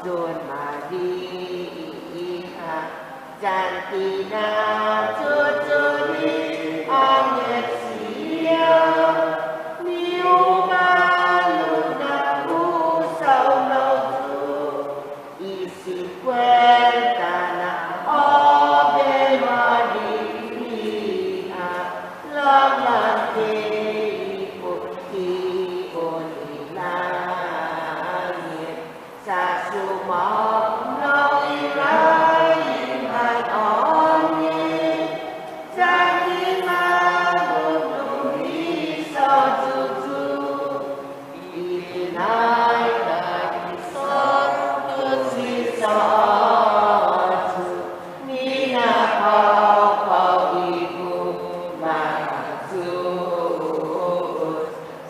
Don Maria Cantina Tuturi Agnesia Miumaluna Usaunotu Isi Cuentana Ave Maria Lamante Ipoti Onilani Sasuma No Irai Madoni Zanima Budumi Sotutu Itinai Dagi Sotutu Sotu Nina Pau Pau Ibu Mahatus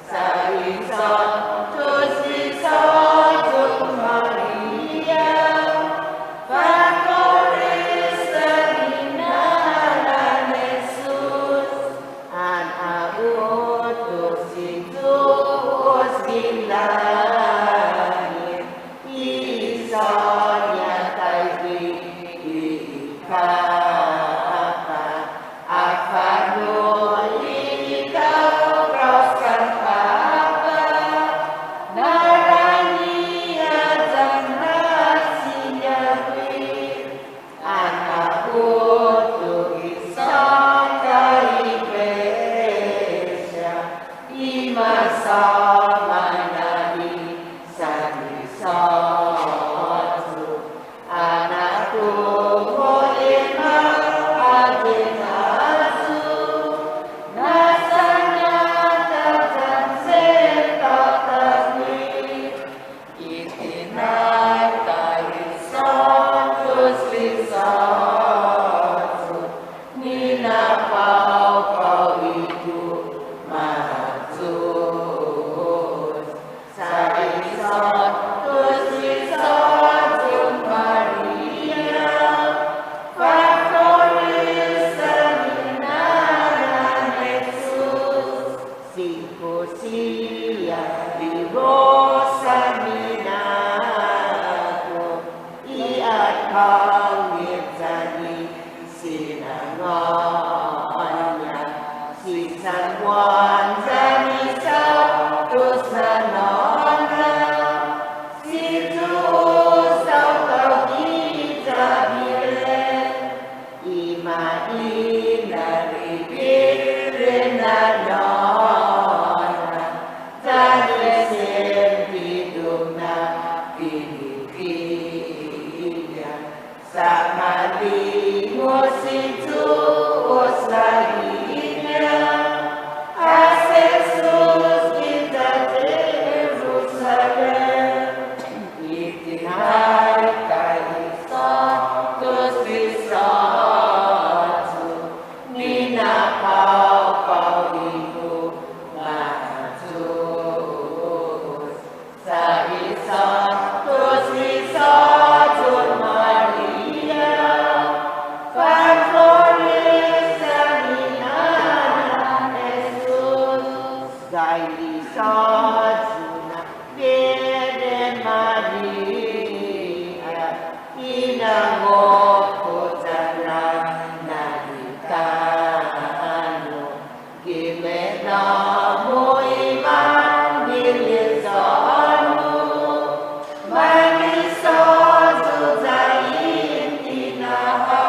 Sari Sotu Si Sotu Maria Factoris Terminala Jesus An Autus Situs Gilani Isonya Taibi Ikapa Afano Ikau Proskan Papa Narania Zanasinya Anak Utuh Isaka Iglesia Imasa Manadi Sani Sotu Anak Tuhoema Agenasu Nasanya Tatan Sentatani Itinai Taisotus Lisatu Nina Pau Pau Ibu Mahatus Saisotus Lisatu Maria Factoris Terminala Jesus Simposia Virosa Minato Iat Pangitani Sinangonya Sisan Wanzani Sautus Nanona Situs Sautau Kita Bile Ima Inari Birena Nona Tani Sempiduna Pinipinya Samali Musitus Laginya Asesus Kita Jerusalem Itinai Kaisotus Lisatu Nina Pau Pau Ibu Mahatus Saisotus Lisatu Maria Factoris Terminala Jesus Gaili Sajuna Virgen Maria Inamoko Naditano Gimenamo Evangelizano Manisozu Zain Inaha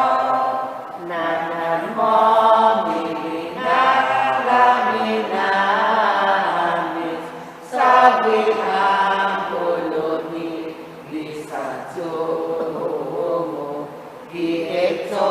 Nanan Momina Laminamis Sabi Ampoloni Disatumo Gietzo